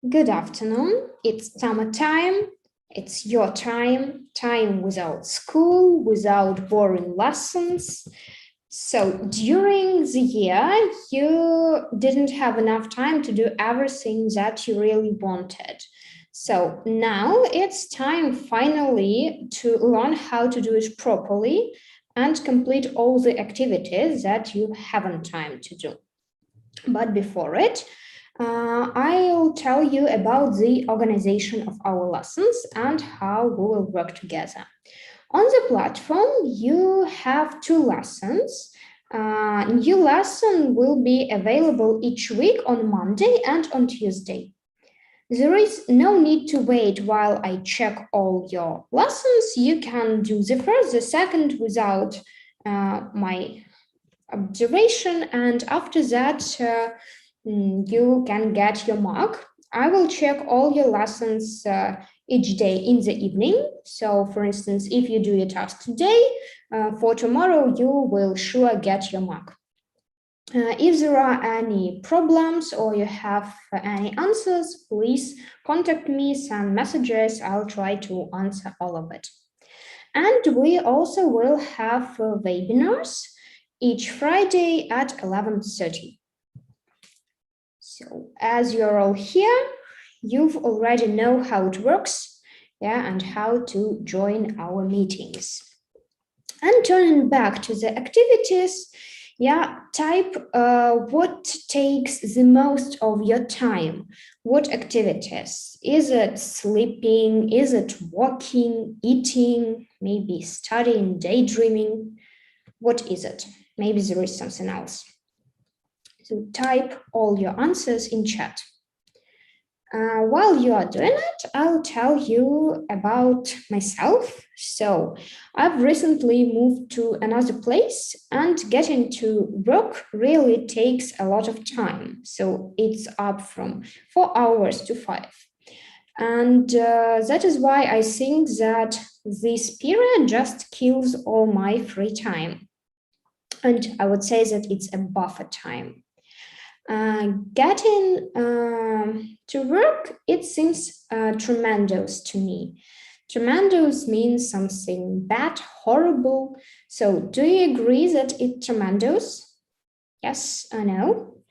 Good afternoon. It's summertime. It's your time without school, without boring lessons. So during the year, you didn't have enough time to do everything that you really wanted. So now it's time finally to learn how to do it properly and complete all the activities that you haven't time to do. But before it, I'll tell you about the organization of our lessons and how we will work together. On the platform, you have two lessons. New lesson will be available each week on Monday and on Tuesday. There is no need to wait while I check all your lessons. You can do the first, the second without my observation, and after that, you can get your mark. I will check all your lessons each day in the evening. So, for instance, if you do your task today, for tomorrow, you will sure get your mark. If there are any problems or you have any answers, please contact me, send messages. I'll try to answer all of it. And we also will have webinars each Friday at 11:30. So as you're all here, you've already know how it works, yeah, and how to join our meetings. And turning back to the activities, yeah, type what takes the most of your time. What activities? Is it sleeping? Is it walking, eating, maybe studying, daydreaming? What is it? Maybe there is something else. So type all your answers in chat. While you are doing it, I'll tell you about myself. So I've recently moved to another place, and getting to work really takes a lot of time. So it's up from 4 hours to 5. And that is why I think that this period just kills all my free time. And I would say that it's a buffer time. Getting to work, it seems tremendous to me. Tremendous means something bad, horrible. So do you agree that it's tremendous? Yes or no?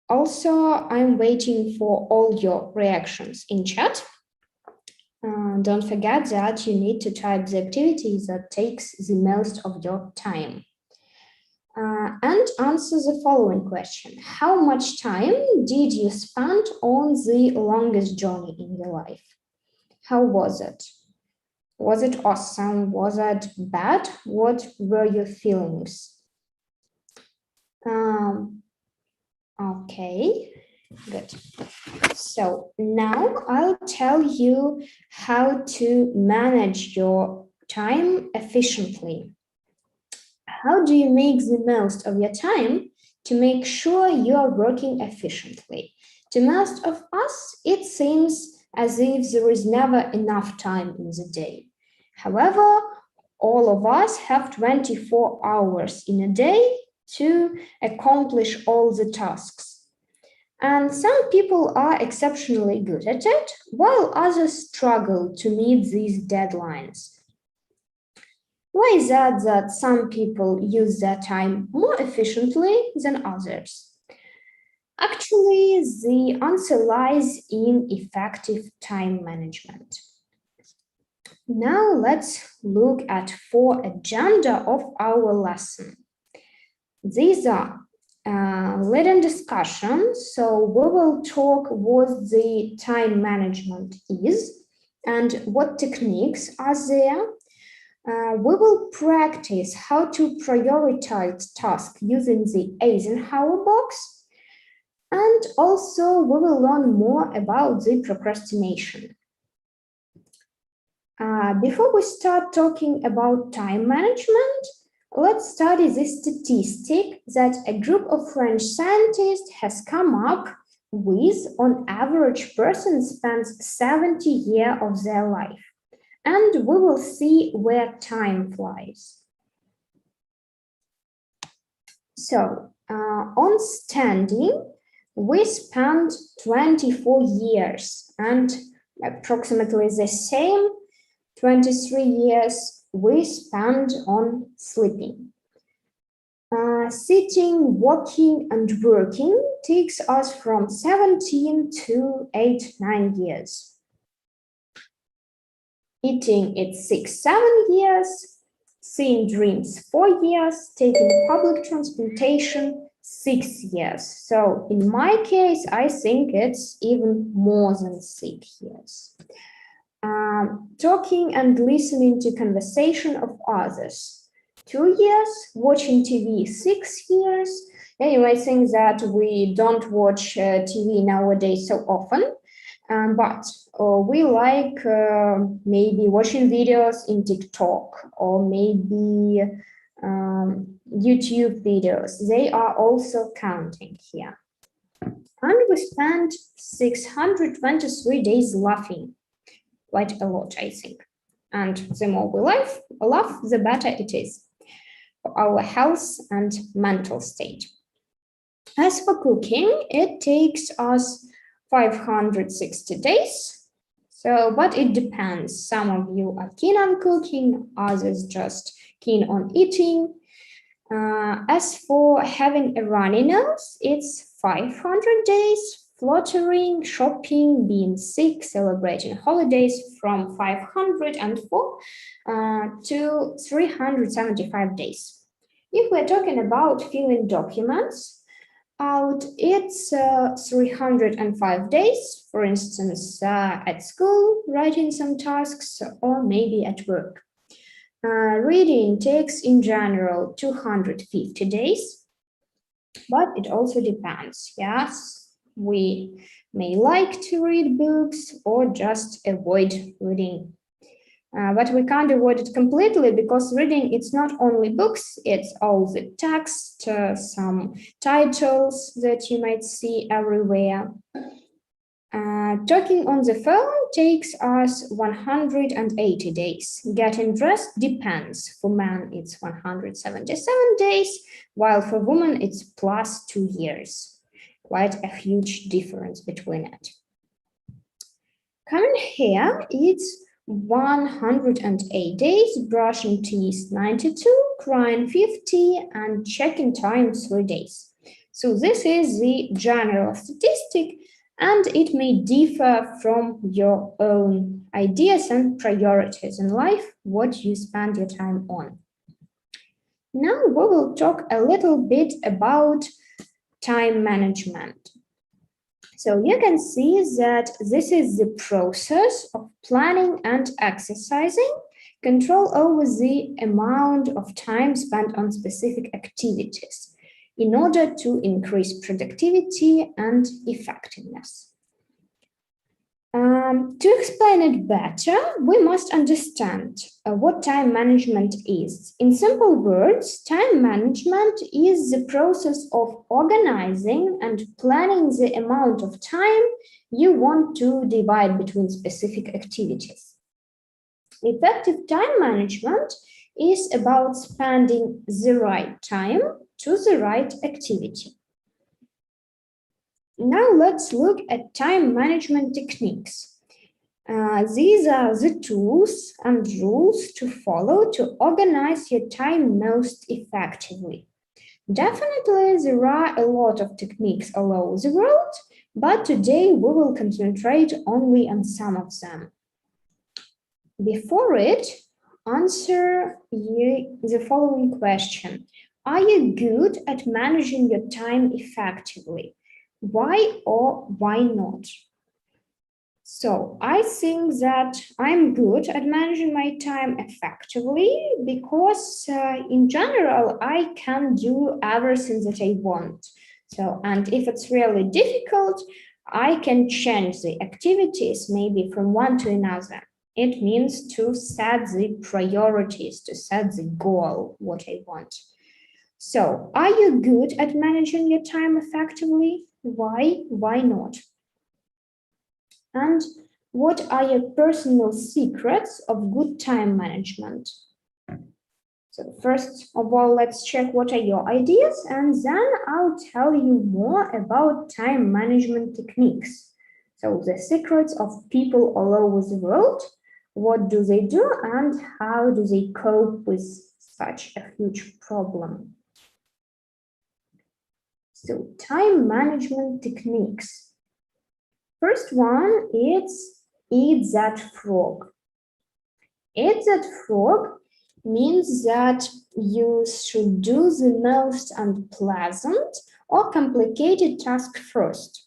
Also, I'm waiting for all your reactions in chat. Don't forget that you need to type the activities that takes the most of your time. And answer the following question. How much time did you spend on the longest journey in your life? How was it? Was it awesome? Was it bad? What were your feelings? Okay, good. So now I'll tell you how to manage your time efficiently. How do you make the most of your time to make sure you are working efficiently? To most of us, it seems as if there is never enough time in the day. However, all of us have 24 hours in a day to accomplish all the tasks. And some people are exceptionally good at it, while others struggle to meet these deadlines. Why is that some people use their time more efficiently than others? Actually, the answer lies in effective time management. Now let's look at 4 agenda of our lesson. These are leading discussions, so we will talk what the time management is and what techniques are there. We will practice how to prioritize tasks using the Eisenhower box. And also, we will learn more about the procrastination. Before we start talking about time management, let's study the statistic that a group of French scientists has come up with. On average, person spends 70 years of their life. And we will see where time flies. So, on standing, We spend 24 years and approximately the same 23 years we spend on sleeping. Sitting, walking, and working takes us from 17 to 8-9 years. Eating, it's 6-7 years. Seeing dreams, 4 years. Taking public transportation, 6 years. So in my case, I think it's even more than 6 years. Talking and listening to conversation of others, 2 years. Watching TV, 6 years. You might think that we don't watch TV nowadays so often, but we like maybe watching videos in TikTok or maybe YouTube videos. They are also counting here. And we spent 623 days laughing. Quite a lot, I think. And the more we laugh, the better it is for our health and mental state. As for cooking, it takes us 560 days. But it depends. Some of you are keen on cooking, others just keen on eating. As for having a runny nose, it's 500 days. Fluttering, shopping, being sick, celebrating holidays from 504 to 375 days. If we're talking about filling documents out, it's 305 days, for instance, at school, writing some tasks, or maybe at work. Reading takes in general 250 days, but it also depends, yes. We may like to read books or just avoid reading. But we can't avoid it completely because reading, it's not only books, it's all the text, some titles that you might see everywhere. Talking on the phone takes us 180 days. Getting dressed depends. For men, it's 177 days, while for women, it's plus 2 years. Quite a huge difference between it. Coming here, it's 108 days, brushing teeth 92, crying 50, and checking time 3 days. So this is the general statistic, and it may differ from your own ideas and priorities in life, what you spend your time on. Now we will talk a little bit about time management. So you can see that this is the process of planning and exercising control over the amount of time spent on specific activities in order to increase productivity and effectiveness. To explain it better, we must understand what time management is. In simple words, time management is the process of organizing and planning the amount of time you want to divide between specific activities. Effective time management is about spending the right time to the right activity. Now let's look at time management techniques. These are the tools and rules to follow to organize your time most effectively. Definitely, there are a lot of techniques all over the world, but today we will concentrate only on some of them. Before it, answer the following question. Are you good at managing your time effectively? Why or why not? So I think that I'm good at managing my time effectively because in general, I can do everything that I want. So, and if it's really difficult, I can change the activities maybe from one to another. It means to set the priorities, to set the goal, what I want. So, are you good at managing your time effectively? Why? Why not? And what are your personal secrets of good time management? So first of all, let's check what are your ideas, and then I'll tell you more about time management techniques. So the secrets of people all over the world, what do they do, and how do they cope with such a huge problem. So time management techniques. First one is eat that frog. Eat that frog means that you should do the most unpleasant or complicated task first.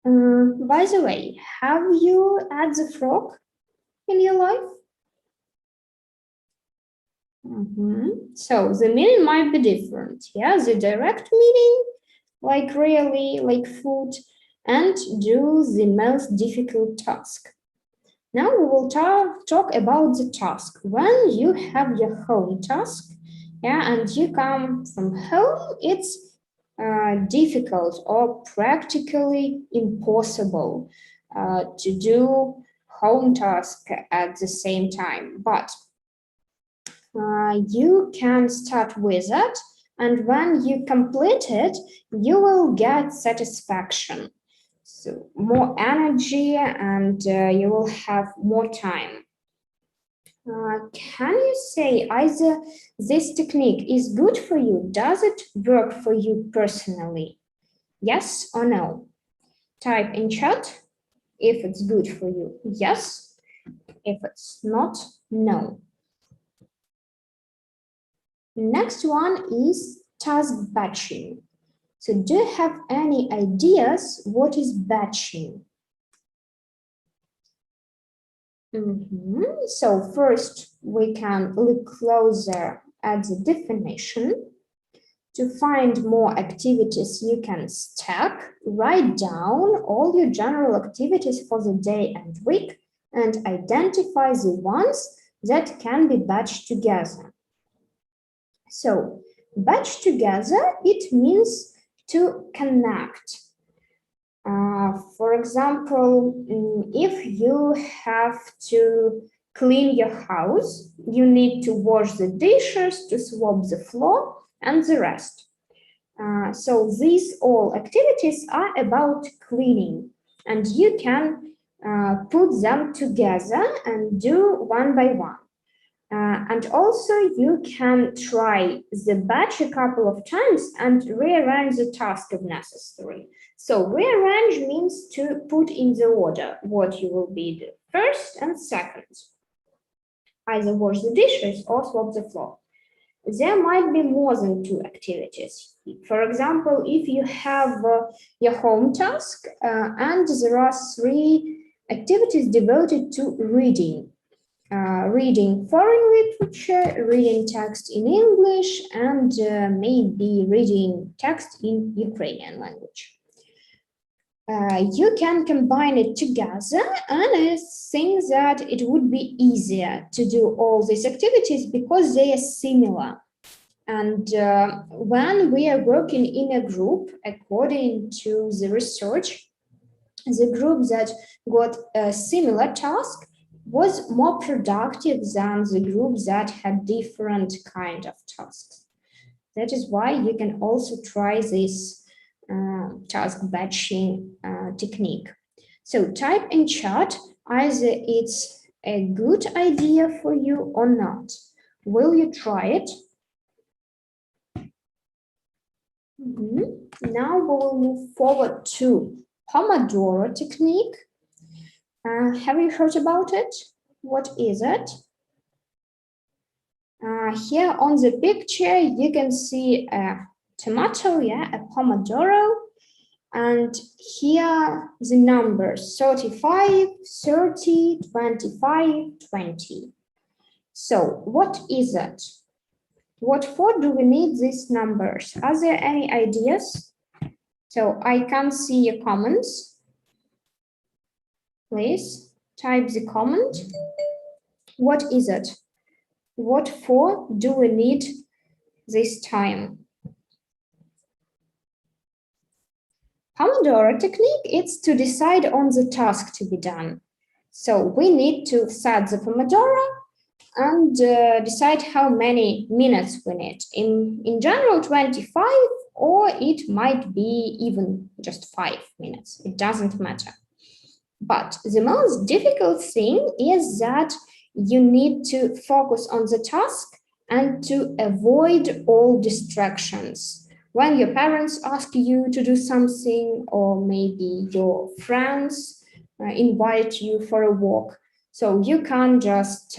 By the way, have you had the frog in your life? So the meaning might be different. Yeah, the direct meaning, like really like food, and do the most difficult task. Now we will talk about the task. When you have your home task, yeah, and you come from home, it's difficult or practically impossible to do home task at the same time. But you can start with it, and when you complete it, you will get satisfaction. So more energy, and you will have more time. Can you say either this technique is good for you? Does it work for you personally? Yes or no? Type in chat if it's good for you. Yes. If it's not, no. Next one is task batching. So do you have any ideas what is batching? So first we can look closer at the definition. To find more activities you can stack, write down all your general activities for the day and week, and identify the ones that can be batched together. So batch together, it means to connect. For example, if you have to clean your house, you need to wash the dishes, to swab the floor, and the rest. So these all activities are about cleaning, and you can put them together and do one by one. And also you can try the batch a couple of times and rearrange the task if necessary. So rearrange means to put in the order what you will be the first and second. Either wash the dishes or swap the floor. There might be more than two activities. For example, if you have your home task and there are three activities devoted to reading. Reading foreign literature, reading text in English, and maybe reading text in Ukrainian language. You can combine it together, and I think that it would be easier to do all these activities because they are similar. And when we are working in a group, according to the research, the group that got a similar task was more productive than the group that had different kind of tasks. That is why you can also try this task batching technique. So type in chat either it's a good idea for you or not. Will you try it? Now we will move forward to Pomodoro technique. Have you heard about it? What is it? Here on the picture, you can see a tomato, yeah, a pomodoro. And here the numbers 35, 30, 25, 20. So what is it? What for do we need these numbers? Are there any ideas? So I can see your comments. Please type the comment. What is it? What for do we need this time? Pomodoro technique is to decide on the task to be done. So we need to set the Pomodoro and decide how many minutes we need. In general, 25, or it might be even just 5 minutes. It doesn't matter. But the most difficult thing is that you need to focus on the task and to avoid all distractions. When your parents ask you to do something, or maybe your friends invite you for a walk, so you can't just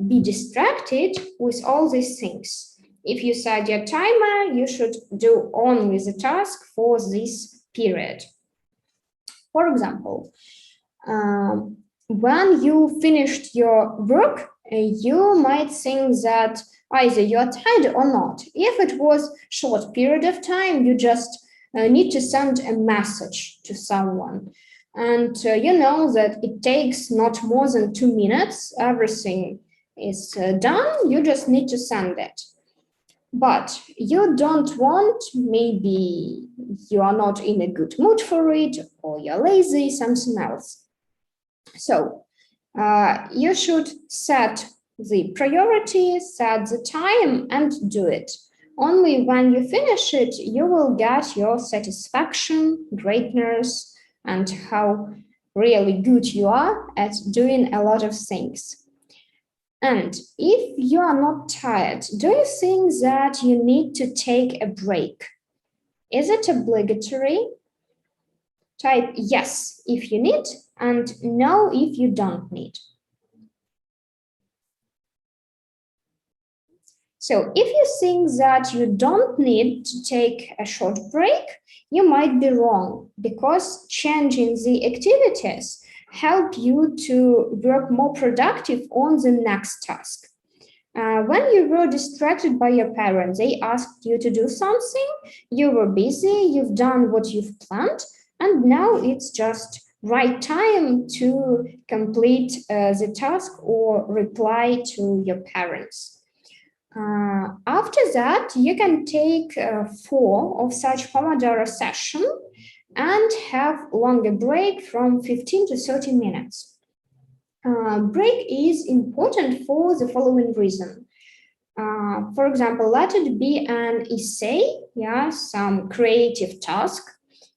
be distracted with all these things. If you set your timer, you should do only the task for this period. For example, when you finished your work, you might think that either you're tired or not. If it was short period of time, you just need to send a message to someone. And you know that it takes not more than 2 minutes. Everything is done. You just need to send it. But you don't want, maybe you are not in a good mood for it, or you're lazy, something else. So you should set the priority, set the time, and do it. Only when you finish it, you will get your satisfaction, greatness, and how really good you are at doing a lot of things. And if you are not tired, do you think that you need to take a break? Is it obligatory? Type yes if you need, and no if you don't need. So if you think that you don't need to take a short break, you might be wrong, because changing the activities help you to work more productive on the next task. When you were distracted by your parents, they asked you to do something, you were busy, you've done what you've planned, and now it's just right time to complete the task or reply to your parents. After that, you can take 4 of such Pomodoro session and have longer break from 15 to 30 minutes. Break is important for the following reason. For example, let it be an essay, some creative task.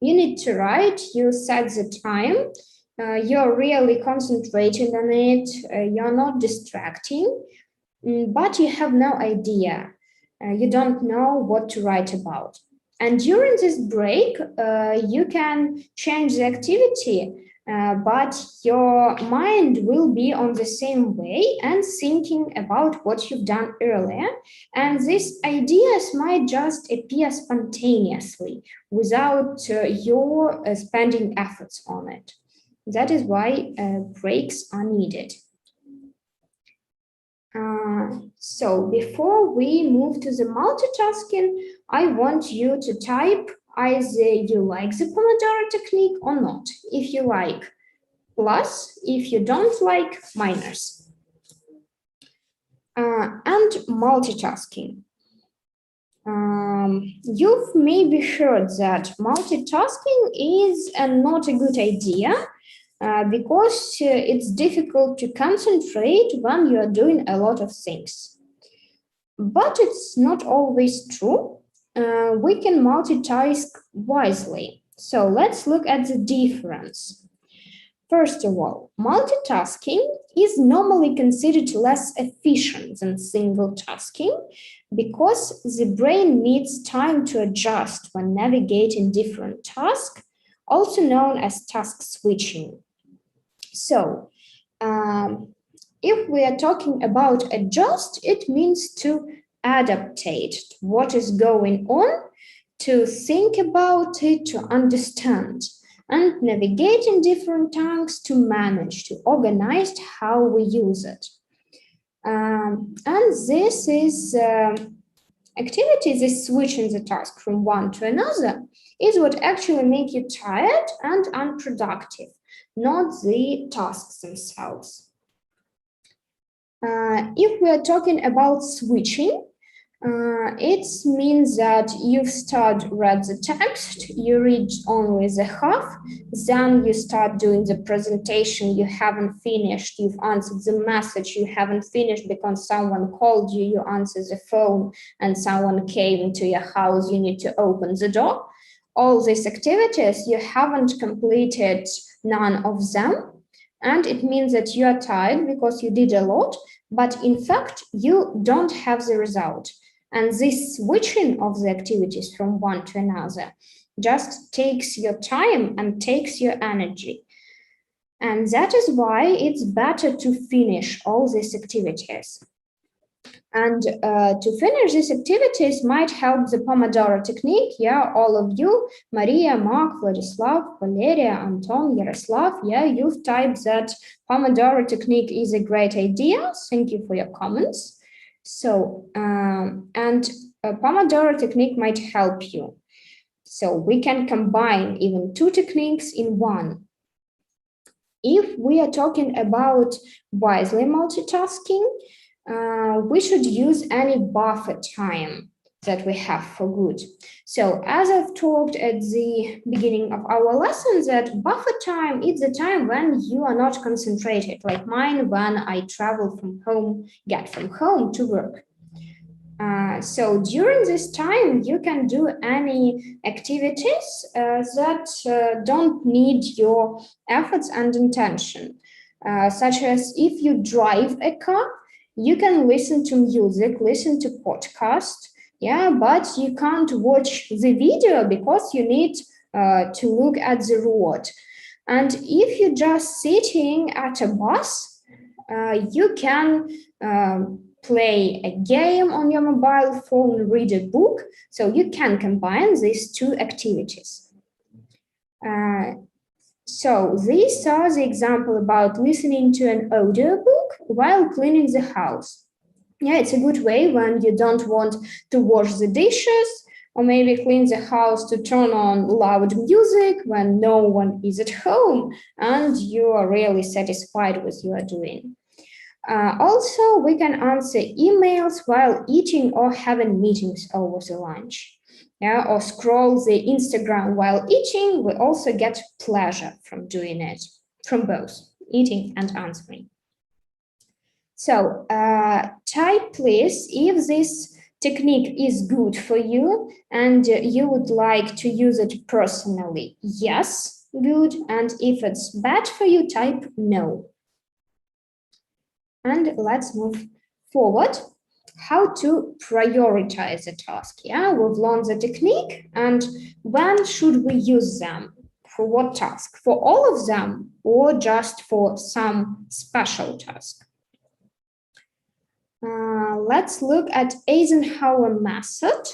You need to write, you set the time, you're really concentrating on it, you're not distracting, but you have no idea. You don't know what to write about. And during this break, you can change the activity, but your mind will be on the same way and thinking about what you've done earlier. And these ideas might just appear spontaneously without your spending efforts on it. That is why breaks are needed. So before we move to the multitasking, I want you to type either you like the Pomodoro technique or not. If you like, plus. If you don't like, minus. And multitasking. You've maybe heard that multitasking is not a good idea, because it's difficult to concentrate when you are doing a lot of things. But it's not always true. We can multitask wisely. So let's look at the difference. First of all, multitasking is normally considered less efficient than single tasking, because the brain needs time to adjust when navigating different tasks, also known as task switching. So, if we are talking about adjust, it means to adaptate what is going on, to think about it, to understand, and navigate in different tasks to manage, to organize how we use it. And this is activity, this switching the task from one to another, is what actually make you tired and unproductive, not the tasks themselves. If we are talking about switching, It means that you read the text, you read only the half, then you start doing the presentation, you haven't finished, you've answered the message, you haven't finished because someone called you, you answer the phone, and someone came into your house, you need to open the door. All these activities, you haven't completed none of them, and it means that you are tired because you did a lot, but in fact, you don't have the result. And this switching of the activities from one to another just takes your time and takes your energy. And that is why it's better to finish all these activities. And to finish these activities might help the Pomodoro technique. Yeah, all of you, Maria, Mark, Vladislav, Valeria, Anton, Yaroslav, yeah, you've typed that Pomodoro technique is a great idea. Thank you for your comments. So, and a Pomodoro technique might help you. So we can combine even two techniques in one. If we are talking about wisely multitasking, we should use any buffer time that we have for good. So as I've talked at the beginning of our lesson, that buffer time is the time when you are not concentrated, like mine when I travel from home, get from home to work. So during this time, you can do any activities that don't need your efforts and intention, such as if you drive a car, you can listen to music, listen to podcast, yeah, but you can't watch the video because you need to look at the road. And if you're just sitting at a bus, you can play a game on your mobile phone, read a book. So you can combine these two activities. So these are the example about listening to an audiobook while cleaning the house. Yeah, it's a good way when you don't want to wash the dishes or maybe clean the house to turn on loud music when no one is at home and you are really satisfied with what you are doing. Also, we can answer emails while eating or having meetings over the lunch. Yeah, or scroll the Instagram while eating. We also get pleasure from doing it, from both eating and answering. So type please if this technique is good for you and you would like to use it personally. Yes, good. And if it's bad for you, type no. And let's move forward. How to prioritize a task. Yeah, we've learned the technique, and when should we use them? For what task? For all of them or just for some special task? Let's look at Eisenhower method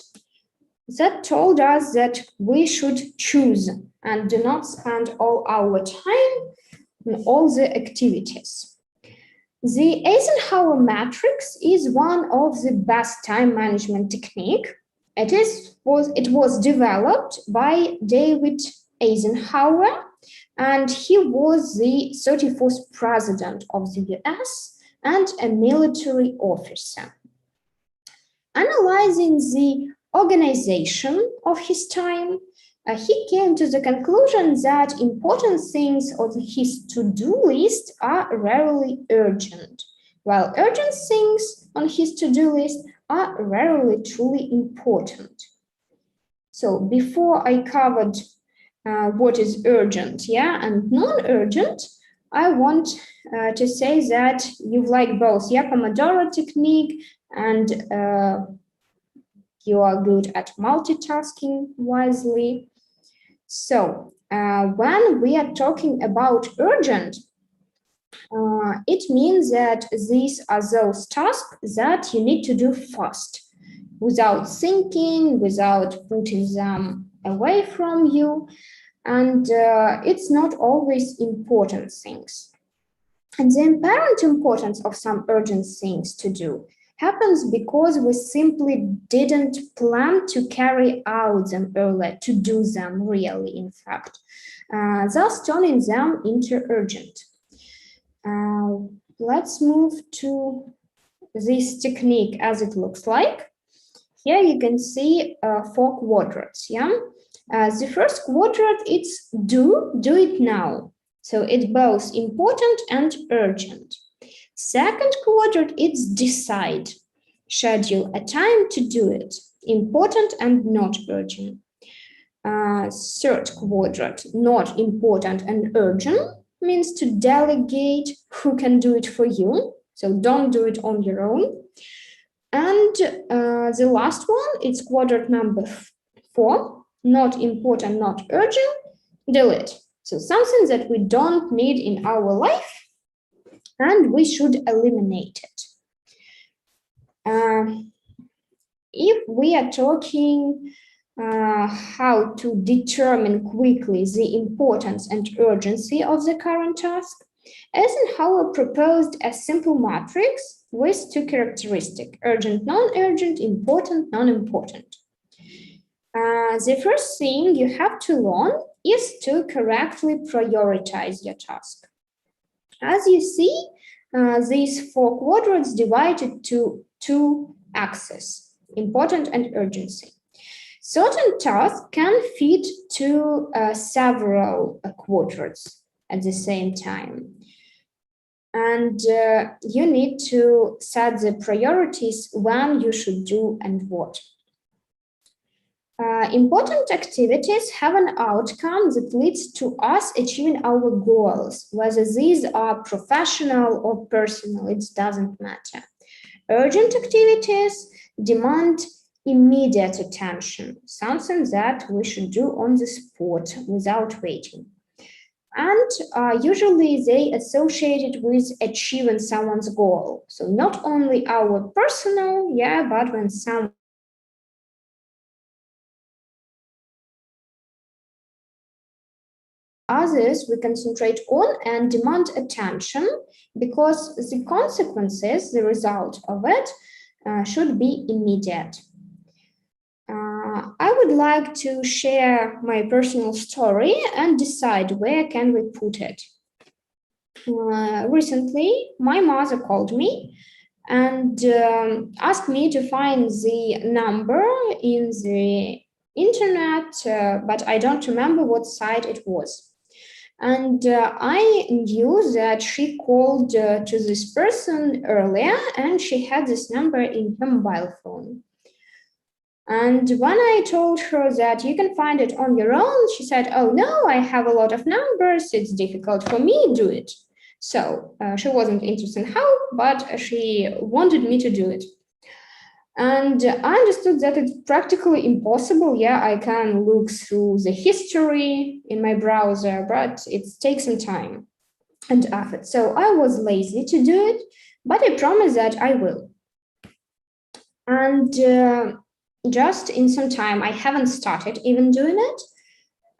that told us that we should choose and do not spend all our time on all the activities. The Eisenhower matrix is one of the best time management technique. It was developed by David Eisenhower, and he was the 34th president of the US and a military officer. Analyzing the organization of his time, he came to the conclusion that important things on his to-do list are rarely urgent, while urgent things on his to-do list are rarely truly important. So before I covered what is urgent, yeah, and non-urgent, I want to say that you like both, yeah, Pomodoro technique and you are good at multitasking wisely. So when we are talking about urgent, it means that these are those tasks that you need to do fast, without thinking, without putting them away from you. And it's not always important things. And the apparent importance of some urgent things to do happens because we simply didn't plan to carry out them earlier, to do them really, in fact, thus turning them into urgent. Let's move to this technique as it looks like. Here you can see 4 quadrants. Yeah, the first quadrant, it's do it now. So it's both important and urgent. Second quadrant, it's decide, schedule a time to do it, important and not urgent. Third quadrant, not important and urgent, means to delegate who can do it for you. So don't do it on your own. And the last one, it's quadrant number 4, not important, not urgent, delete. So something that we don't need in our life and we should eliminate it. If we are talking how to determine quickly the importance and urgency of the current task, Eisenhower proposed a simple matrix with 2 characteristics: urgent, non-urgent, important, non-important. The first thing you have to learn is to correctly prioritize your task. As you see, these 4 quadrants divided to 2 axes: important and urgency. Certain tasks can fit to several quadrants at the same time. And you need to set the priorities when you should do and what. Important activities have an outcome that leads to us achieving our goals, whether these are professional or personal, it doesn't matter. Urgent activities demand immediate attention, something that we should do on the spot without waiting. And usually they associated with achieving someone's goal. So not only our personal, but when some others we concentrate on and demand attention, because the consequences, the result of it, should be immediate. I would like to share my personal story and decide where can we put it. Recently, my mother called me and asked me to find the number in the internet, but I don't remember what site it was. And I knew that she called to this person earlier and she had this number in her mobile phone. And when I told her that you can find it on your own, she said, oh no, I have a lot of numbers, it's difficult for me to do it. So she wasn't interested in how, but she wanted me to do it. And I understood that it's practically impossible. Yeah, I can look through the history in my browser, but it takes some time and effort. So I was lazy to do it, but I promise that I will. And just in some time, I haven't started even doing it.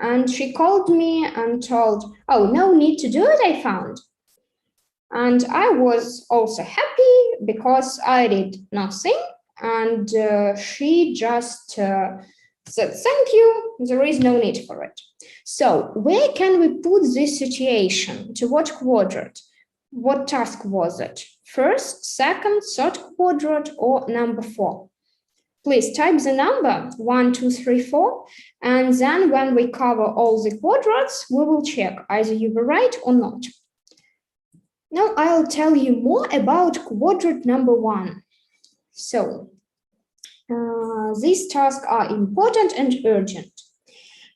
And she called me and told, oh, no need to do it, I found. And I was also happy because I did nothing. And she just said, thank you, there is no need for it. So where can we put this situation? To what quadrant? What task was it? First, second, third quadrant, or number 4? Please type the number 1, 2, 3, 4, and then when we cover all the quadrants, we will check either you were right or not. Now I'll tell you more about quadrant number 1. So these tasks are important and urgent.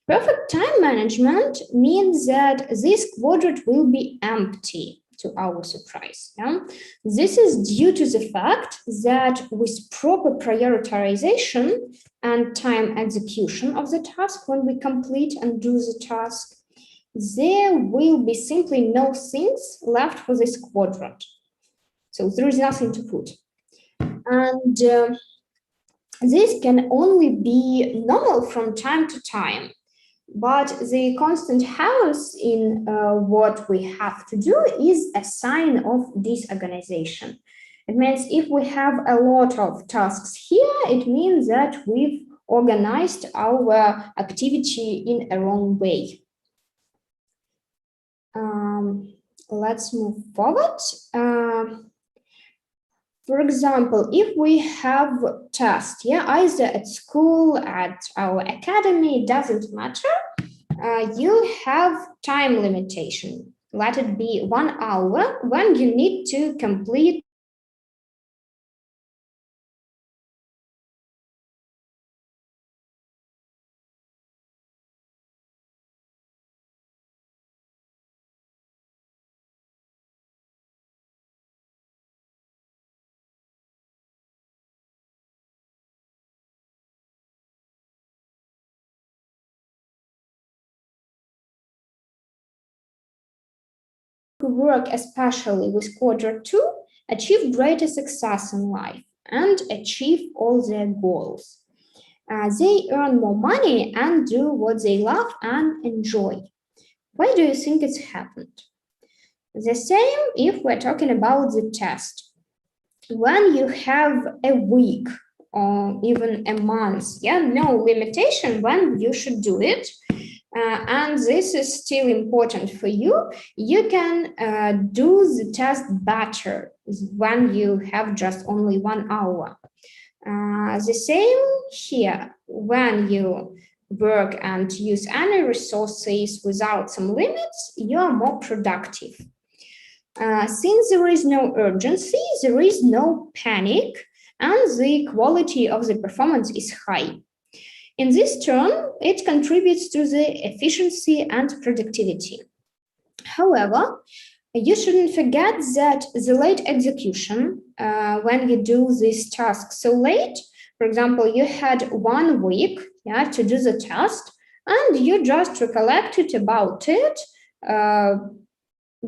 Perfect time management means that this quadrant will be empty, to our surprise. Yeah? This is due to the fact that with proper prioritization and time execution of the task, when we complete and do the task, there will be simply no things left for this quadrant. So there is nothing to put. And this can only be normal from time to time. But the constant chaos in what we have to do is a sign of disorganization. It means if we have a lot of tasks here, it means that we've organized our activity in a wrong way. Let's move forward. For example, if we have tests, either at school, at our academy, it doesn't matter, you have time limitation. Let it be 1 hour when you need to complete work, especially with quadrant 2, achieve greater success in life and achieve all their goals. They earn more money and do what they love and enjoy. Why do you think it's happened? The same if we're talking about the test. When you have a week or even a month, no limitation when you should do it, and this is still important for you, you can do the test better when you have just only 1 hour. The same here, when you work and use any resources without some limits, you are more productive. Since there is no urgency, there is no panic, and the quality of the performance is high. In this turn, it contributes to the efficiency and productivity. However, you shouldn't forget that the late execution, when you do this task so late, for example, you had 1 week to do the task, and you just recollected about it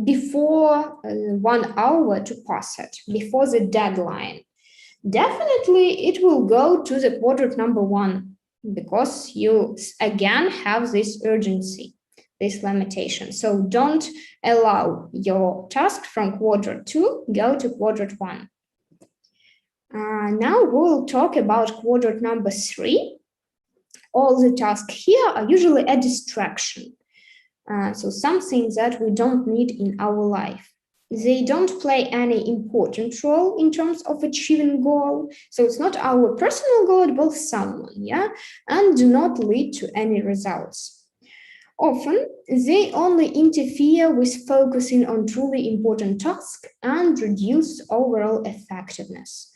before 1 hour to pass it, before the deadline. Definitely, it will go to the quadrant number 1 because you again have this urgency, this limitation. So don't allow your task from quadrant 2 go to quadrant 1. Now we'll talk about quadrant number 3. All the tasks here are usually a distraction. So something that we don't need in our life. They don't play any important role in terms of achieving goal. So it's not our personal goal, but someone, and do not lead to any results. Often, they only interfere with focusing on truly important tasks and reduce overall effectiveness,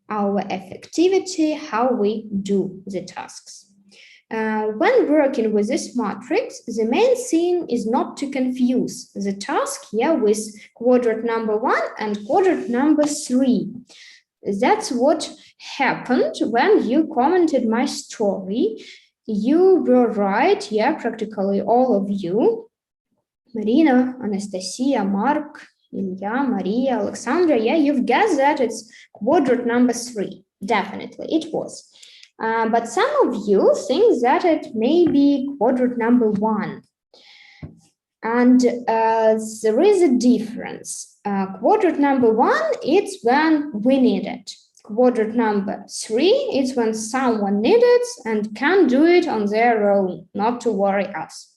our effectivity, how we do the tasks. When working with this matrix, the main thing is not to confuse the task with quadrant number 1 and quadrant number 3. That's what happened when you commented my story. You were right, practically all of you. Marina, Anastasia, Mark, Ilya, Maria, Alexandra, you've guessed that it's quadrant number 3. Definitely, it was. But some of you think that it may be quadrant number 1. And there is a difference. Quadrant number 1, it's when we need it. Quadrant number 3 is when someone needs it and can do it on their own, not to worry us.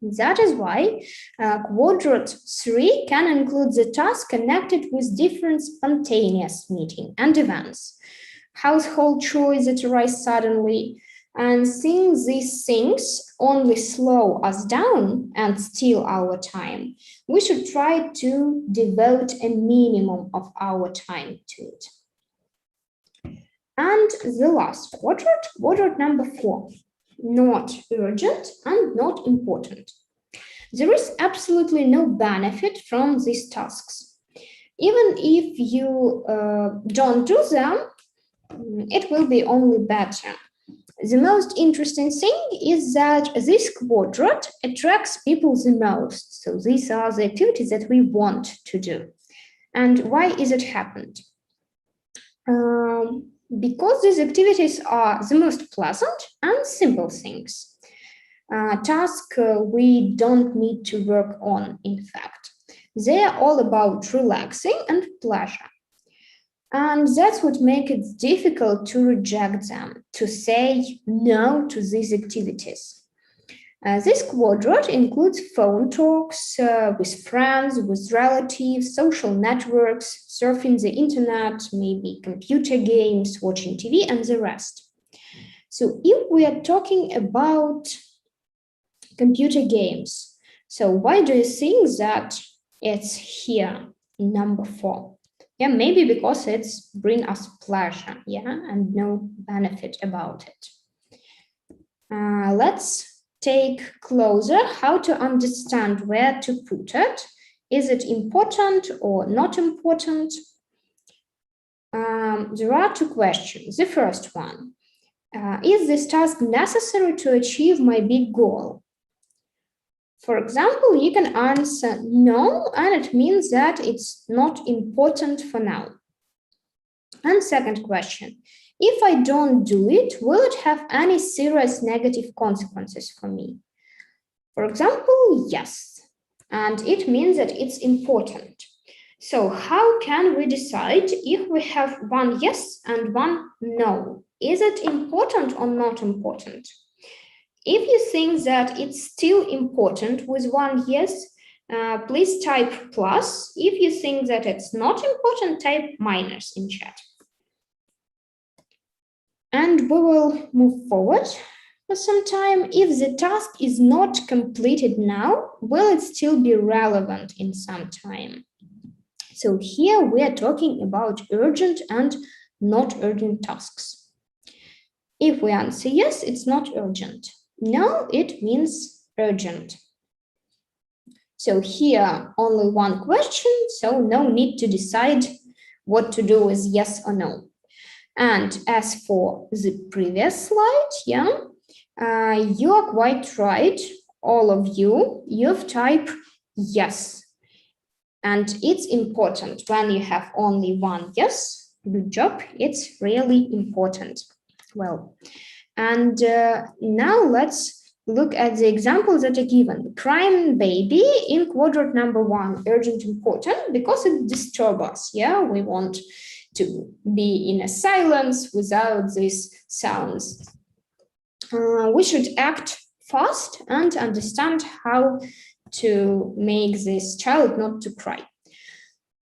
That is why quadrant 3 can include the task connected with different spontaneous meetings and events. Household chores that arise suddenly, and since these things only slow us down and steal our time, we should try to devote a minimum of our time to it. And the last quadrant number 4, not urgent and not important. There is absolutely no benefit from these tasks. Even if you don't do them, it will be only better. The most interesting thing is that this quadrant attracts people the most. So these are the activities that we want to do. And why is it happened? Because these activities are the most pleasant and simple things. Tasks we don't need to work on, in fact. They are all about relaxing and pleasure. And that's what makes it difficult to reject them, to say no to these activities. This quadrant includes phone talks with friends, with relatives, social networks, surfing the internet, maybe computer games, watching TV, and the rest. So if we are talking about computer games, so why do you think that it's here in number 4? Yeah, maybe because it's bring us pleasure, yeah, and no benefit about it. Let's take closer how to understand where to put it. Is it important or not important? There are 2 questions. The first one, is this task necessary to achieve my big goal? For example, you can answer no, and it means that it's not important for now. And second question, if I don't do it, will it have any serious negative consequences for me? For example, yes, and it means that it's important. So how can we decide if we have one yes and one no? Is it important or not important? If you think that it's still important with one yes, please type plus. If you think that it's not important, type minus in chat. And we will move forward for some time. If the task is not completed now, will it still be relevant in some time? So here we are talking about urgent and not urgent tasks. If we answer yes, it's not urgent. No, it means urgent. So here only one question, so no need to decide what to do with yes or no. And as for the previous slide, yeah, you are quite right, all of you, you've typed yes. And it's important when you have only one yes, good job, it's really important. Well, and now let's look at the examples that are given. Crying baby in quadrant number 1, urgent, important, because it disturbs us, yeah, we want to be in a silence without these sounds. We should act fast and understand how to make this child not to cry.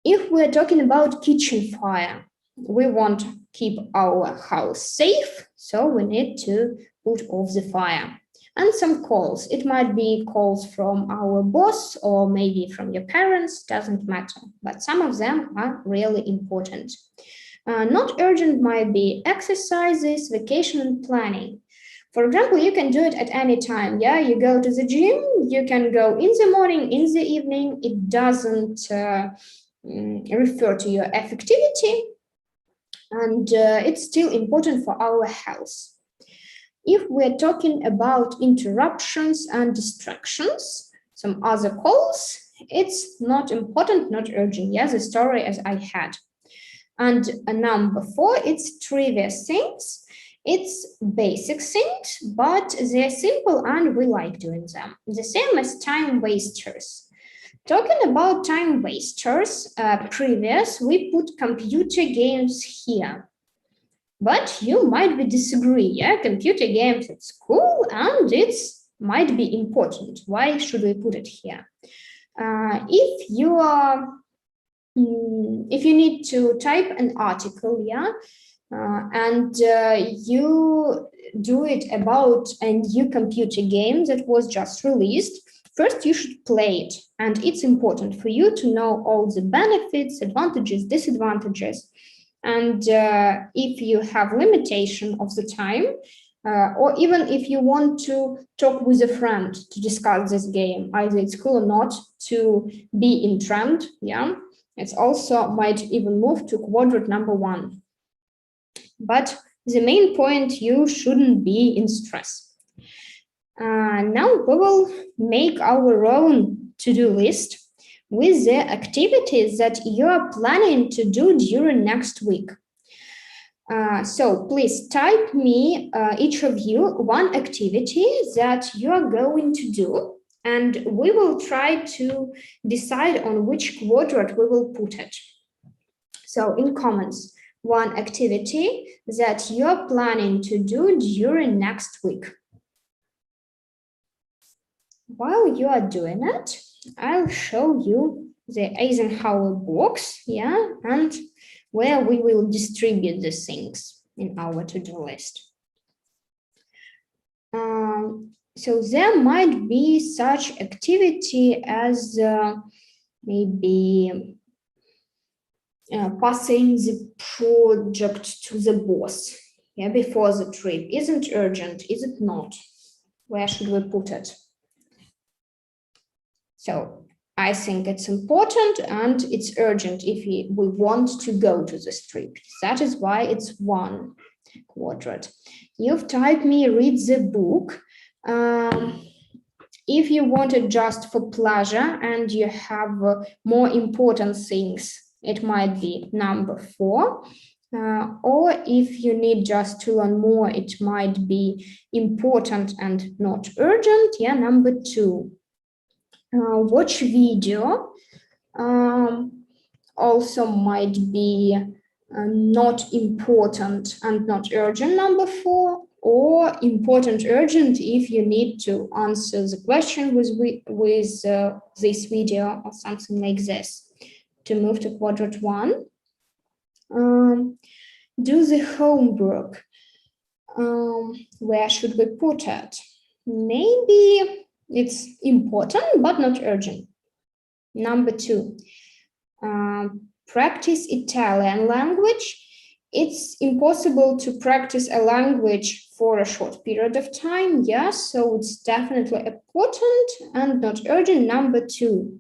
If we're talking about kitchen fire, we want to keep our house safe, so we need to put off the fire. And some calls, it might be calls from our boss or maybe from your parents, doesn't matter, but some of them are really important. Not urgent might be exercises, vacation, and planning. For example, you can do it at any time. Yeah, you go to the gym, you can go in the morning, in the evening. It doesn't refer to your effectivity, and it's still important for our health. If we're talking about interruptions and distractions, some other calls, it's not important, not urgent. Yeah, the story as I had. And number 4, it's trivial things. It's basic things, but they're simple and we like doing them. The same as time wasters. Talking about time wasters, previous, we put computer games here. But you might be disagree, yeah, computer games, it's cool and it's might be important. Why should we put it here? If you need to type an article, yeah, and you do it about a new computer game that was just released, first you should play it. And it's important for you to know all the benefits, advantages, disadvantages. And if you have limitation of the time, or even if you want to talk with a friend to discuss this game, either it's cool or not, to be in trend, yeah, it's also might even move to quadrant number 1. But the main point, you shouldn't be in stress. Now we will make our own to-do list with the activities that you are planning to do during next week. So please type me, each of you, one activity that you are going to do, and we will try to decide on which quadrant we will put it. So in comments, one activity that you're planning to do during next week. while you are doing it, I'll show you the Eisenhower box, yeah, and where we will distribute the things in our to-do list. So there might be such activity as maybe passing the project to the boss, yeah, before the trip. Isn't urgent, is it not? Where should we put it? So I think it's important and it's urgent if we want to go to this trip. That is why it's 1 quadrant. You've typed me read the book. If you want it just for pleasure and you have more important things, it might be number 4. Or if you need just to learn more, it might be important and not urgent, yeah, number 2. Watch video also might be not important and not urgent, number 4, or important urgent if you need to answer the question with this video or something like this. To move to quadrant 1, do the homework. Where should we put it? Maybe it's important but not urgent. Number 2, practice Italian language. It's impossible to practice a language for a short period of time, yes, so it's definitely important and not urgent. Number 2,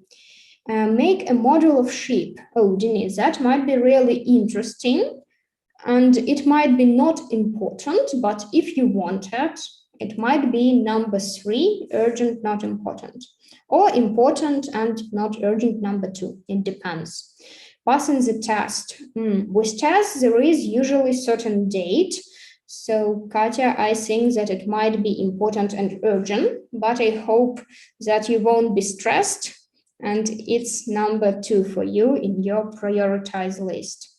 make a model of sheep. Oh, Denise, that might be really interesting and it might be not important, but if you want it, it might be number 3, urgent, not important, or important and not urgent, number 2. It depends. Passing the test. With tests, there is usually certain date. So, Katya, I think that it might be important and urgent, but I hope that you won't be stressed and it's number 2 for you in your prioritized list.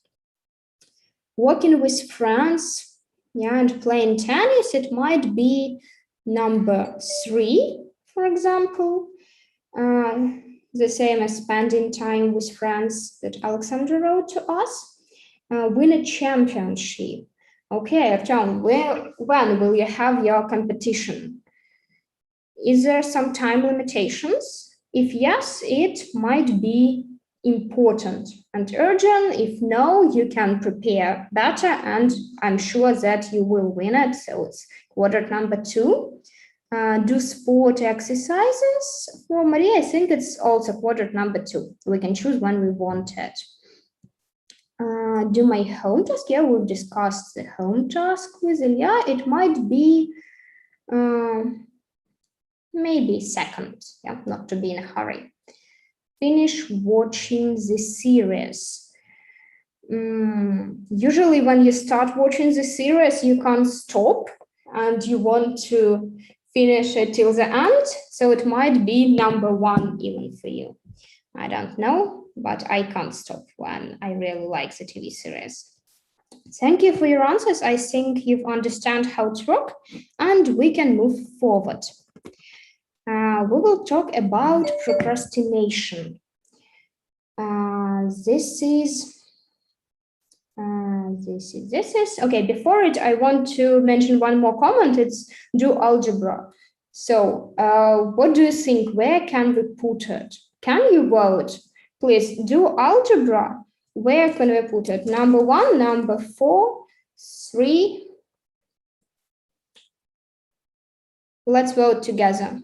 Walking with friends, yeah, and playing tennis, it might be number 3, for example. The same as spending time with friends that Alexandra wrote to us. Win a championship. Okay, Artyom, when will you have your competition? Is there some time limitations? If yes, it might be important and urgent. If no, you can prepare better and I'm sure that you will win it. So it's quadrant number 2. Do sport exercises. For Maria, I think it's also quadrant number 2. We can choose when we want it. Do my home task. Yeah, we've discussed the home task with Ilya. It might be maybe 2nd, yeah, not to be in a hurry. Finish watching the series. Usually when you start watching the series, you can't stop and you want to finish it till the end. So it might be number 1 even for you. I don't know, but I can't stop when I really like the TV series. Thank you for your answers. I think you've understand how to work and we can move forward. We will talk about procrastination. This is okay. Before it, I want to mention one more comment. It's do algebra. So what do you think? Where can we put it? Can you vote? Please do algebra. Where can we put it? Number 1, number 4, 3. Let's vote together.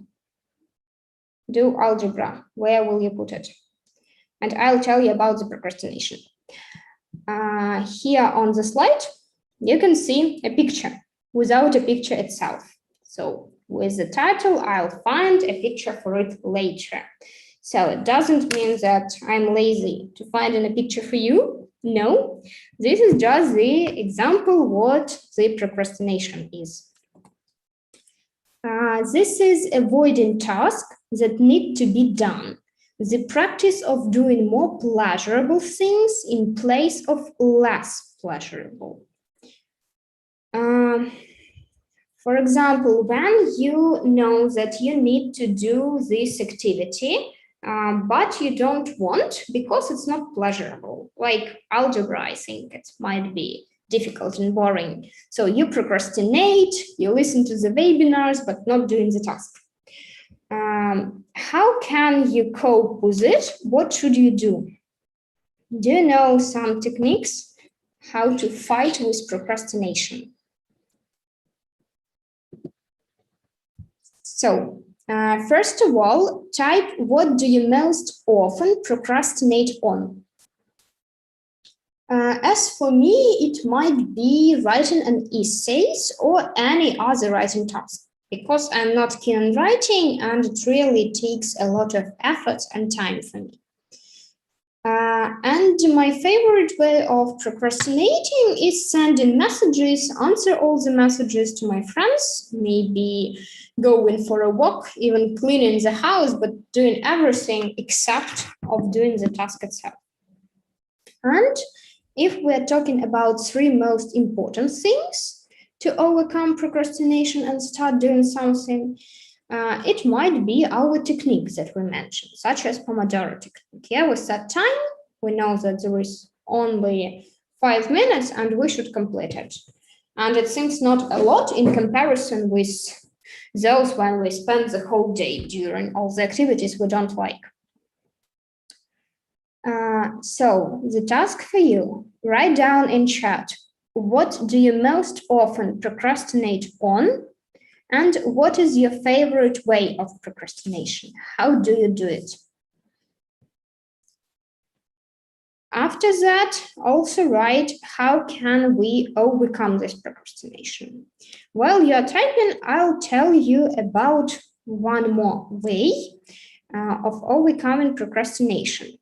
Do algebra. Where will you put it? And I'll tell you about the procrastination. Here on the slide, you can see a picture without a picture itself. So with the title, I'll find a picture for it later. So it doesn't mean that I'm lazy to find a picture for you. No, this is just the example what the procrastination is. This is avoiding tasks that need to be done. The practice of doing more pleasurable things in place of less pleasurable. For example, when you know that you need to do this activity, but you don't want because it's not pleasurable, like algebra, I think it might be difficult and boring. So you procrastinate, you listen to the webinars, but not doing the task. How can you cope with it? What should you do? Do you know some techniques how to fight with procrastination? So, first of all, type what do you most often procrastinate on? As for me, it might be writing an essays or any other writing task because I'm not keen on writing and it really takes a lot of effort and time for me. And my favorite way of procrastinating is sending messages, answer all the messages to my friends, maybe going for a walk, even cleaning the house, but doing everything except of doing the task itself. And if we're talking about 3 most important things to overcome procrastination and start doing something, it might be our techniques that we mentioned, such as Pomodoro technique. Yeah, we set time, we know that there is only 5 minutes and we should complete it. And it seems not a lot in comparison with those when we spend the whole day during all the activities we don't like. So the task for you, write down in chat, what do you most often procrastinate on? And what is your favorite way of procrastination? How do you do it? After that, also write, how can we overcome this procrastination? While you're typing, I'll tell you about one more way of overcoming procrastination.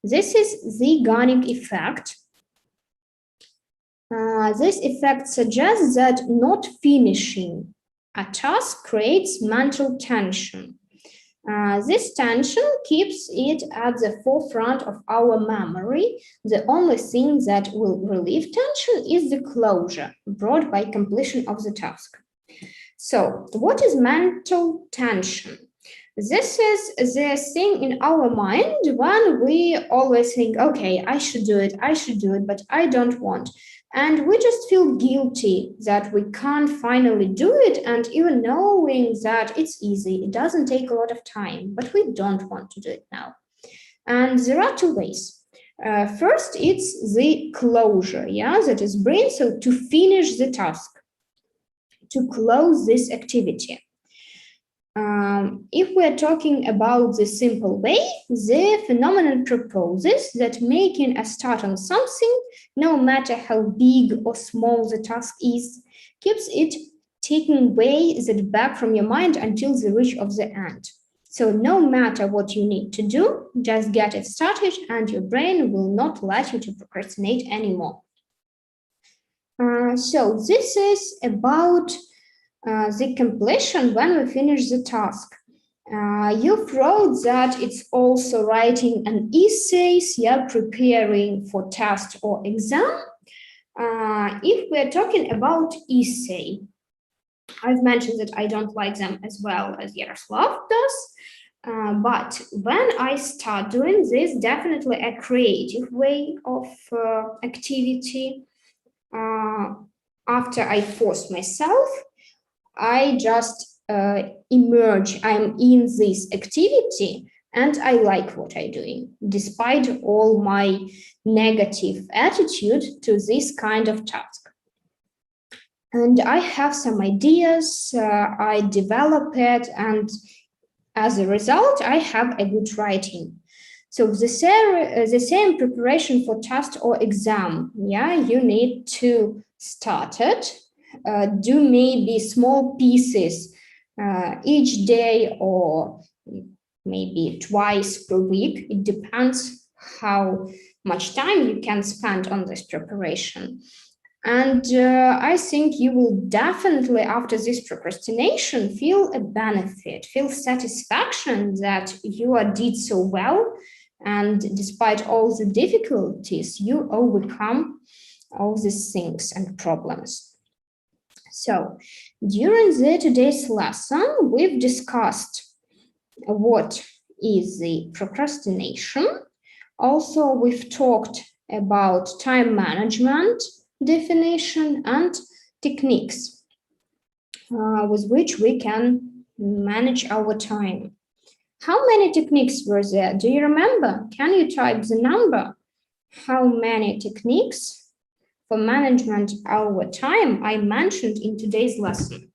This is the Zeigarnik effect. This effect suggests that not finishing a task creates mental tension. This tension keeps it at the forefront of our memory. The only thing that will relieve tension is the closure brought by completion of the task. So, what is mental tension? This is the thing in our mind when we always think, okay, I should do it, but I don't want. And we just feel guilty that we can't finally do it. And even knowing that it's easy, it doesn't take a lot of time, but we don't want to do it now. And there are 2 ways. First, it's the closure, that is brain, so to finish the task, to close this activity. If we're talking about the simple way, the phenomenon proposes that making a start on something, no matter how big or small the task is, keeps it taking away that back from your mind until the reach of the end. So no matter what you need to do, just get it started and your brain will not let you to procrastinate anymore. So this is about the completion when we finish the task. You wrote that it's also writing an essays, preparing for test or exam. If we're talking about essay, I've mentioned that I don't like them as well as Yaroslav does. But when I start doing this, definitely a creative way of activity. After I force myself, I just emerge, I'm in this activity and I like what I'm doing, despite all my negative attitude to this kind of task. And I have some ideas, I develop it, and as a result, I have a good writing. So the same preparation for test or exam, you need to start it, do maybe small pieces each day or maybe twice per week. It depends how much time you can spend on this preparation. And I think you will definitely, after this procrastination, feel a benefit, feel satisfaction that you did so well. And despite all the difficulties, you overcome all these things and problems. So during today's lesson, we've discussed what is the procrastination. Also, we've talked about time management definition and techniques with which we can manage our time. How many techniques were there? Do you remember? Can you type the number? How many techniques for management our time I mentioned in today's lesson?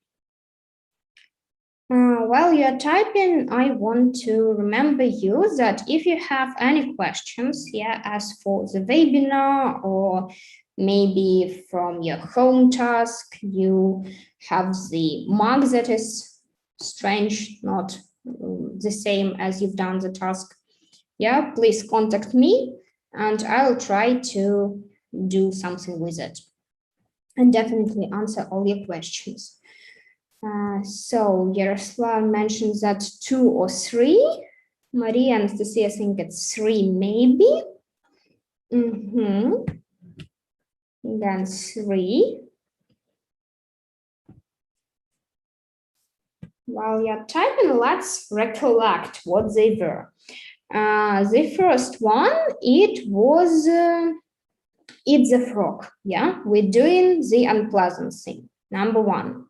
While you're typing, I want to remember you that if you have any questions here as for the webinar or maybe from your home task, you have the mark that is strange, not the same as you've done the task. Yeah, please contact me and I'll try to do something with it and definitely answer all your questions. So Yaroslav mentions that 2 or 3. Maria Anastasia, I think it's 3 maybe. Then 3. While you're typing, let's recollect what they were. The first one, it was eat the frog. Yeah, we're doing the unpleasant thing. Number 1.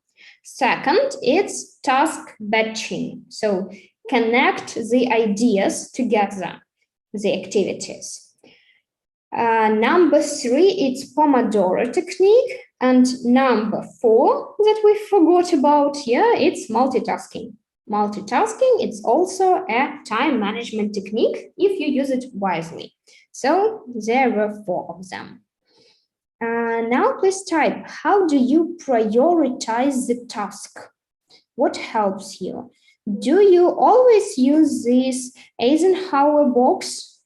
Second, it's task batching. So connect the ideas together, the activities. Number 3, it's Pomodoro technique. And number 4 that we forgot about, yeah, it's multitasking. Multitasking, it's also a time management technique if you use it wisely. So there were 4 of them. Now please type, how do you prioritize the task? What helps you? Do you always use this Eisenhower box,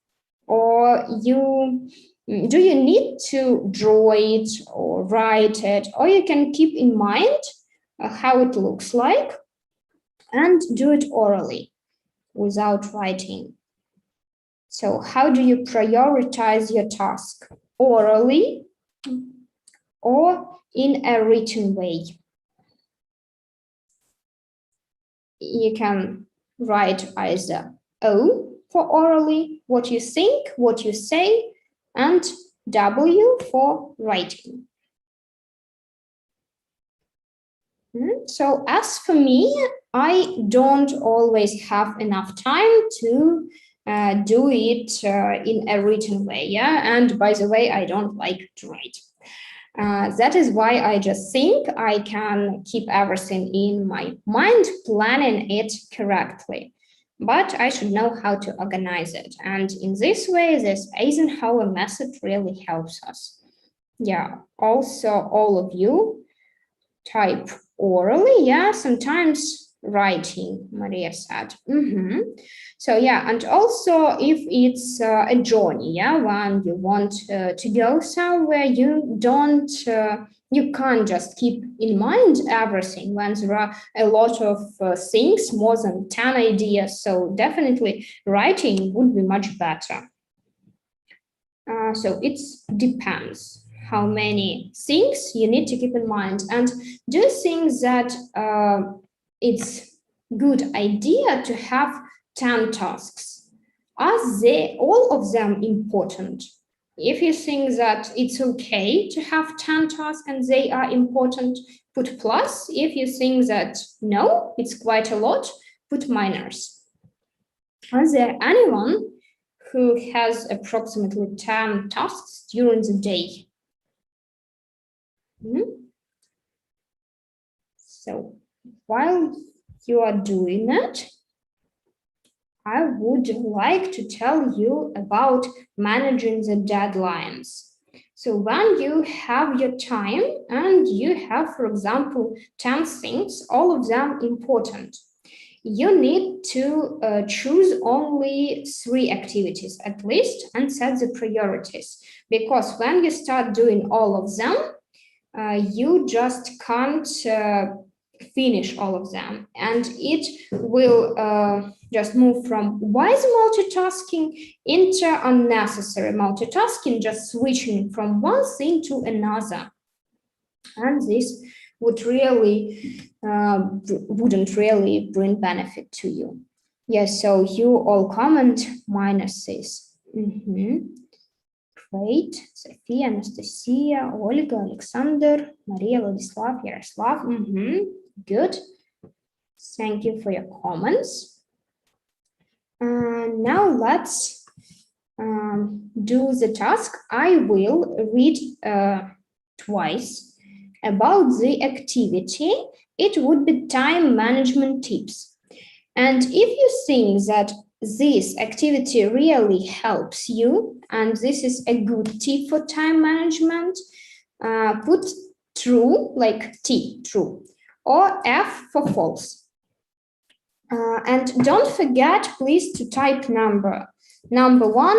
or do you need to draw it or write it, or you can keep in mind how it looks like and do it orally without writing? So how do you prioritize your task? Orally or in a written way? You can write either O for orally, what you think, what you say, and W for writing. So as for me, I don't always have enough time to do it in a written way. Yeah, and by the way, I don't like to write. That is why I just think I can keep everything in my mind, planning it correctly. But I should know how to organize it. And in this way, this Eisenhower method really helps us. Yeah, also all of you type orally, yeah, sometimes writing, Maria said. So yeah, and also if it's a journey, yeah, when you want to go somewhere, you can't just keep in mind everything when there are a lot of things, more than 10 ideas. So definitely writing would be much better. So it depends how many things you need to keep in mind. And do you think that it's good idea to have 10 tasks? Are they all of them important? If you think that it's okay to have 10 tasks and they are important, put plus. If you think that no, it's quite a lot, put minus. Are there anyone who has approximately 10 tasks during the day? So while you are doing it, I would like to tell you about managing the deadlines. So when you have your time and you have, for example, 10 things, all of them important, you need to choose only 3 activities at least and set the priorities. Because when you start doing all of them, you just can't finish all of them, and it will just move from wise multitasking into unnecessary multitasking, just switching from one thing to another, and this wouldn't really bring benefit to you. Yes, so you all comment minuses. Great. Sophia, Anastasia, Olga, Alexander, Maria, Vladislav, Yaroslav. Good. Thank you for your comments. Now let's do the task. I will read twice about the activity. It would be time management tips. And if you think that this activity really helps you, and this is a good tip for time management, put true, like T, true, or F for false. And don't forget, please, to type number. Number 1,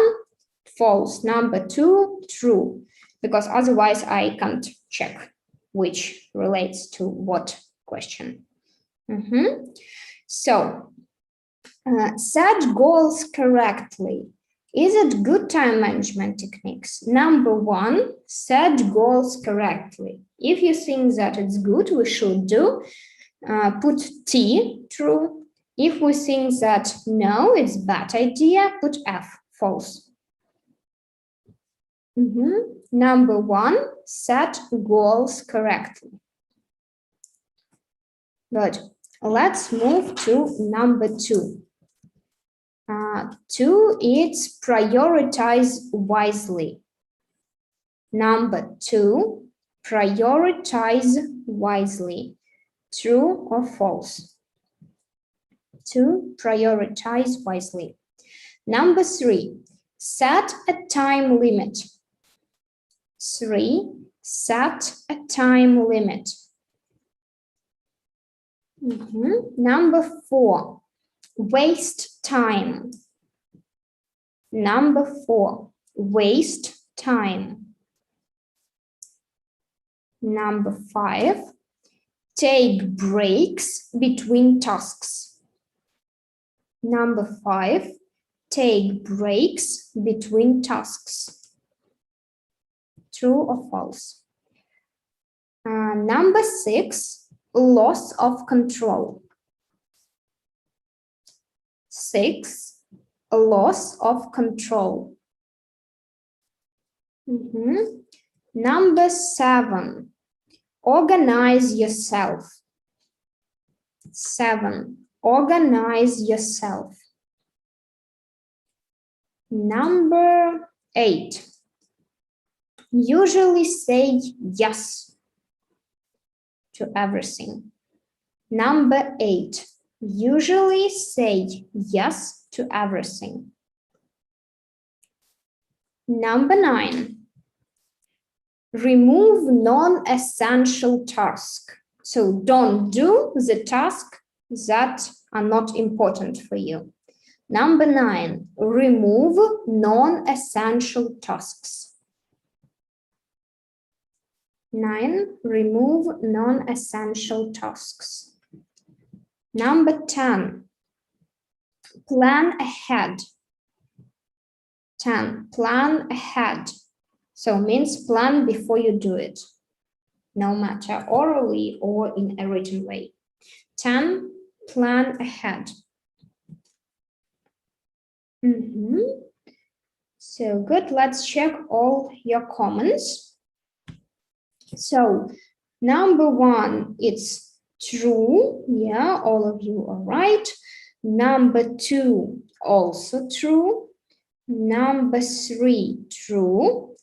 false. Number 2, true, because otherwise I can't check which relates to what question. So, set goals correctly. Is it good time management techniques? Number 1, set goals correctly. If you think that it's good, we should do, put T, true. If we think that no, it's bad idea, put F, false. Number 1, set goals correctly. Good. Let's move to number 2. 2, it's prioritize wisely. Number 2, prioritize wisely. True or false? 2, prioritize wisely. Number 3, set a time limit. 3, set a time limit. Number 4, waste time. Number 4, waste time. Number 5, take breaks between tasks. Number 5, take breaks between tasks. True or false? Number 6, loss of control. 6, loss of control. Number 7, organize yourself. 7, organize yourself. Number 8, usually say yes to everything. Number 8, usually say yes to everything. Number 9, remove non-essential tasks. So don't do the tasks that are not important for you. Number 9, remove non-essential tasks. 9, remove non-essential tasks. Number 10, plan ahead. 10, plan ahead. So means plan before you do it, no matter orally or in a written way. 10, plan ahead. So good, let's check all your comments. So number 1, it's true. Yeah, all of you are right. Number 2, also true. Number 3, true.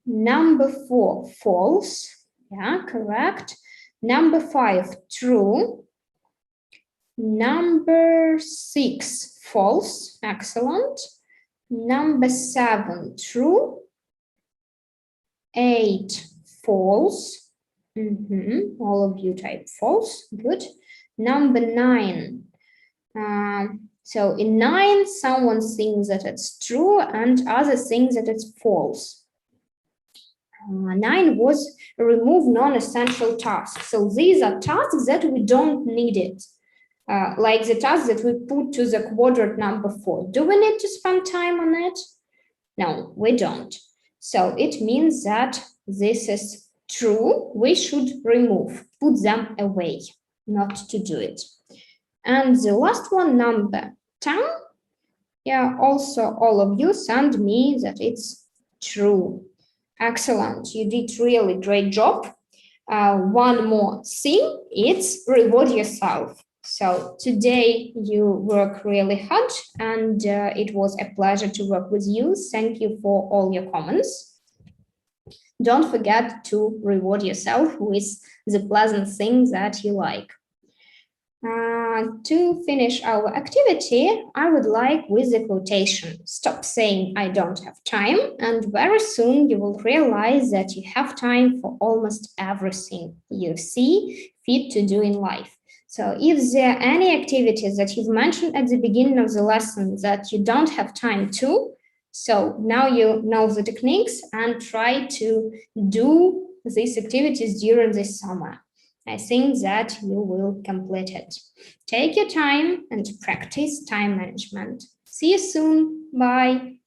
Number 4, false. Yeah, correct. Number 5, true. Number 6, false. Excellent. Number 7, true. 8, false. All of you type false. Good. Number 9. So in 9, someone thinks that it's true and others think that it's false. 9 was remove non-essential tasks. So these are tasks that we don't need it. Like the task that we put to the quadrant number 4. Do we need to spend time on it? No, we don't. So it means that this is True, we should remove, put them away, not to do it. And the last one, number 10. Yeah, also all of you send me that it's true. Excellent, you did really great job. One more thing, it's reward yourself. So today you work really hard and it was a pleasure to work with you. Thank you for all your comments. Don't forget to reward yourself with the pleasant things that you like. To finish our activity, I would like with the quotation, stop saying I don't have time, and very soon you will realize that you have time for almost everything you see fit to do in life. So if there are any activities that you've mentioned at the beginning of the lesson that you don't have time to, so now you know the techniques and try to do these activities during this summer. I think that you will complete it. Take your time and practice time management. See you soon. Bye.